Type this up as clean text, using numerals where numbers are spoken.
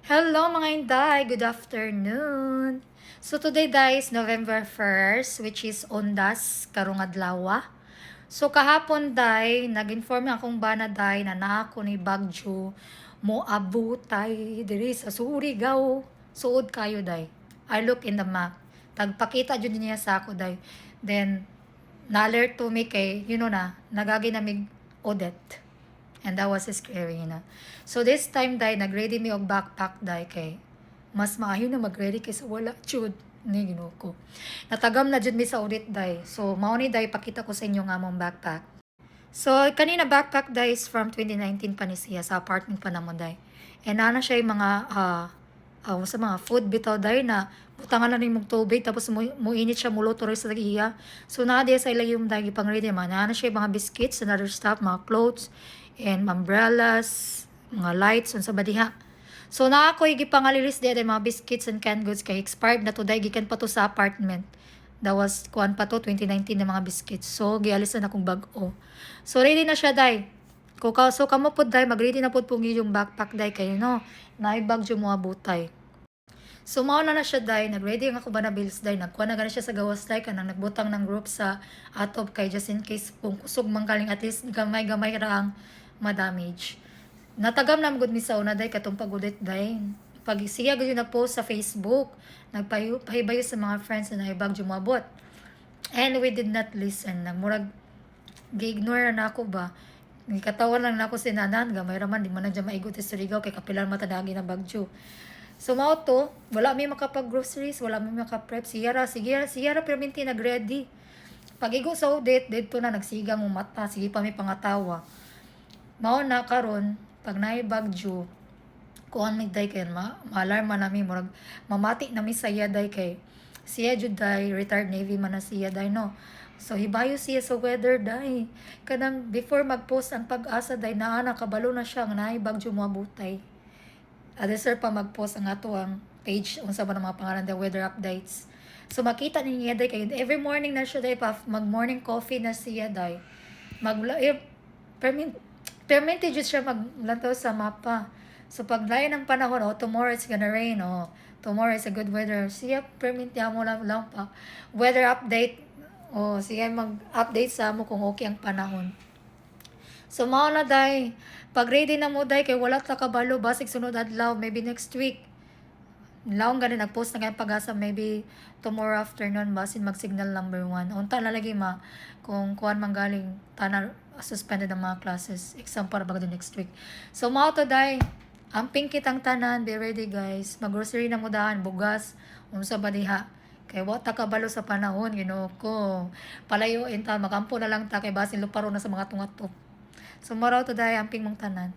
Hello mga Inday! Good afternoon! So today guys, November 1st, which is Ondas, karong adlaw. So kahapon day, nag-inform akong bana day na naako ni Bagyo mo abutay diri sa Surigao. Suod kayo day. I look in the map. Tagpakita jud niya sa ako day. Then na-alert to me kay, nagagi namig Odette. And that was scary, So this time, day, nag-ready me og backpack, day, kay mas maayo na mag-ready kaysa wala, chud, ni Ginoo ko. Natagam na jud mi sa audit, day. So, mao ni, day, pakita ko sa inyo nga mong backpack. So, kanina backpack, day, is from 2019 pa ni siya, sa apartment pa namon, day. And ana siya yung mga, sa mga food bitaw, day, na butangan na rin mong tubig, tapos muinit siya, muluto rin sa iya. So, na sa ila yung day, pang ready man. Ana siya yung mga biscuits and other stuff, mga clothes, and umbrellas, mga lights, sa badiha. So, na ako gipangalilis di mga biscuits and canned goods kay expired na to, day, gikan pa to sa apartment. That was, kuan pa to, 2019 na mga biscuits. So, gialis na akong bag-o. So, ready na siya, day. So, kamo po, day, mag-ready na po yung backpack, day, kayo, no? Naibag yung mga butay. So, mao na siya, day. Nag-ready nga ako ba na bills, day. Nagkuha na gana siya sa gawas, day. Kanang nagbutang ng group sa atop kay just in case kung kusog man kaling at least gamay-gamay ra ang ma-damage. Natagam na magud mi sa una, day, katong pag-udit, day. Pag siya gud na post sa Facebook, nagpahibayo sa mga friends na naibag jumabot. And we did not listen. Nagmurag, gi-ignore na ako ba. Katawan lang na ako si nanan, gamay raman, di man na dyan maigot sa Surigao, kay kapilar matadagi na bagyo. So, mao to, wala may makapag-groceries, wala may makaprep. Siyara, pero minti nag-ready. Pag igo sa audit, dito na nagsigang mo mata, sige pa may pangatawa. Mao na karon pag naay bagyo, kuan mig day kay ma-alarma nami murag mamati nami sa iya day kay siya jud day retired Navy man na siya day, no. So hibayo siya sa weather day. Kanang before mag-post ang Pag-asa day naa nakabalo na siya nga naay bagyo moabutay. Ade sir pa mag-post ang ato ang page unsa ba ng mga pangalan day weather updates. So makita niya day kay every morning na siya day pa mag morning coffee na siya day. Permitted jud siya maglantaw sa mapa. So pag lain ng panahon, tomorrow it's gonna rain, tomorrow is a good weather. Siya permit mo lang pa. Weather update, siya mag-update sa mo kung okay ang panahon. So mao na day, pag ready na mo day kay wala ta kabalo basig sunod adlaw, maybe next week. Laong ganin nag-post na kayong Pag-asa, maybe tomorrow afternoon basin mag-signal number 1. Unta na lagi kung kuan manggaling tanan suspended ang mga classes. Exam para bago next week. So mao to day. Amping kitang tanan, be ready guys. Mag-grocery na mo daan, bugas, unsa ba diha. Kay wa ta kabalo sa panahon, Ginoo ko. Palayo ta, magampo na lang ta kay basin luparo na sa mga tungatop. So mao to day amping mong tanan.